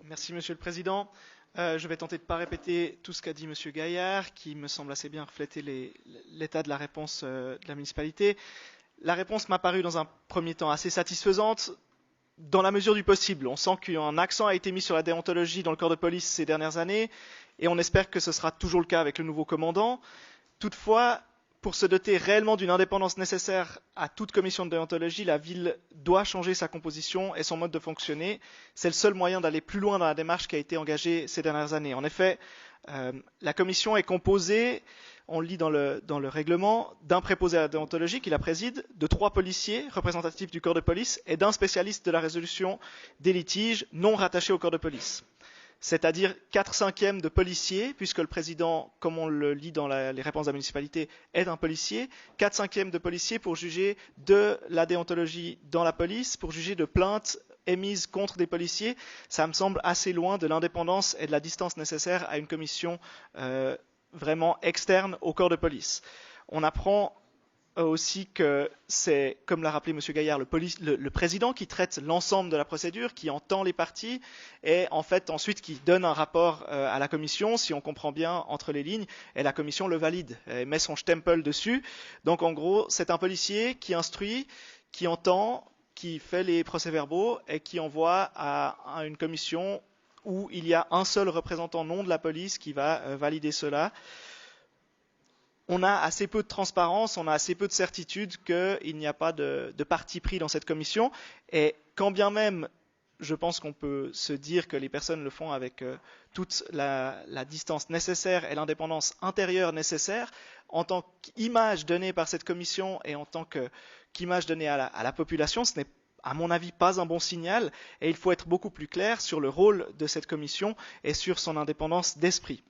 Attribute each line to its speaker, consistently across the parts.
Speaker 1: Merci Monsieur le Président. Je vais tenter de ne pas répéter tout ce qu'a dit Monsieur Gaillard, qui me semble assez bien refléter l'état de la réponse de la municipalité. La réponse m'a paru dans un premier temps assez satisfaisante, dans la mesure du possible. On sent qu'un accent a été mis sur la déontologie dans le corps de police ces dernières années, et on espère que ce sera toujours le cas avec le nouveau commandant. Toutefois, pour se doter réellement d'une indépendance nécessaire à toute commission de déontologie, la ville doit changer sa composition et son mode de fonctionner. C'est le seul moyen d'aller plus loin dans la démarche qui a été engagée ces dernières années. En effet, la commission est composée, on le lit dans le règlement, d'un préposé à la déontologie qui la préside, de 3 policiers représentatifs du corps de police et d'un spécialiste de la résolution des litiges non rattachés au corps de police. C'est-à-dire 4/5 de policiers, puisque le président, comme on le lit dans les réponses de la municipalité, est un policier, 4/5 de policiers pour juger de la déontologie dans la police, pour juger de plaintes émises contre des policiers. Ça me semble assez loin de l'indépendance et de la distance nécessaire à une commission vraiment externe au corps de police. On apprend aussi que c'est, comme l'a rappelé M. Gaillard, le président qui traite l'ensemble de la procédure, qui entend les parties et en fait ensuite qui donne un rapport à la commission, si on comprend bien entre les lignes, et la commission le valide et met son stempel dessus. Donc en gros, c'est un policier qui instruit, qui entend, qui fait les procès-verbaux et qui envoie à une commission où il y a un seul représentant non de la police qui va valider cela. On a assez peu de transparence, on a assez peu de certitude qu'il n'y a pas de parti pris dans cette commission. Et quand bien même, je pense qu'on peut se dire que les personnes le font avec toute la distance nécessaire et l'indépendance intérieure nécessaire, en tant qu'image donnée par cette commission et en tant qu'image donnée à la population, ce n'est à mon avis pas un bon signal. Et il faut être beaucoup plus clair sur le rôle de cette commission et sur son indépendance d'esprit.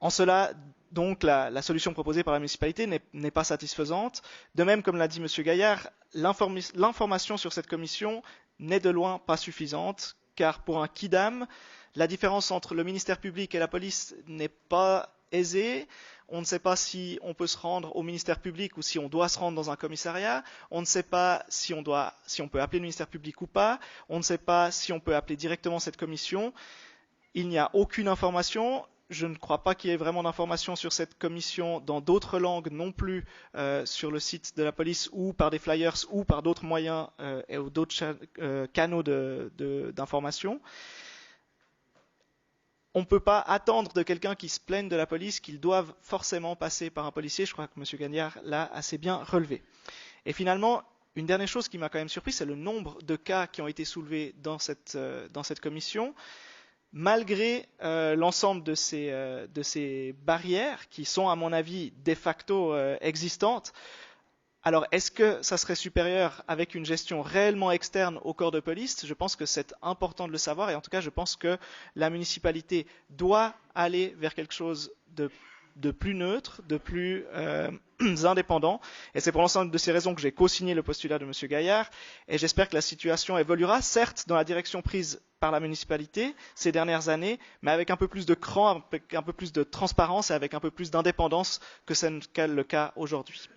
Speaker 1: En cela, donc, la solution proposée par la municipalité n'est pas satisfaisante. De même, comme l'a dit M. Gaillard, l'information sur cette commission n'est de loin pas suffisante, car pour un quidam, la différence entre le ministère public et la police n'est pas aisée. On ne sait pas si on peut se rendre au ministère public ou si on doit se rendre dans un commissariat. On ne sait pas si on peut appeler le ministère public ou pas. On ne sait pas si on peut appeler directement cette commission. Il n'y a aucune information. Je ne crois pas qu'il y ait vraiment d'informations sur cette commission dans d'autres langues non plus sur le site de la police ou par des flyers ou par d'autres moyens et d'autres canaux d'information. On ne peut pas attendre de quelqu'un qui se plaigne de la police qu'il doive forcément passer par un policier. Je crois que M. Gagnard l'a assez bien relevé. Et finalement, une dernière chose qui m'a quand même surpris, c'est le nombre de cas qui ont été soulevés dans cette commission. Malgré l'ensemble de ces barrières qui sont, à mon avis, de facto existantes, alors est-ce que ça serait supérieur avec une gestion réellement externe au corps de police? Je pense que c'est important de le savoir et en tout cas, je pense que la municipalité doit aller vers quelque chose de plus neutre, de plus indépendant. Et c'est pour l'ensemble de ces raisons que j'ai co-signé le postulat de M. Gaillard. Et j'espère que la situation évoluera, certes, dans la direction prise par la municipalité ces dernières années, mais avec un peu plus de cran, avec un peu plus de transparence et avec un peu plus d'indépendance que c'est le cas aujourd'hui.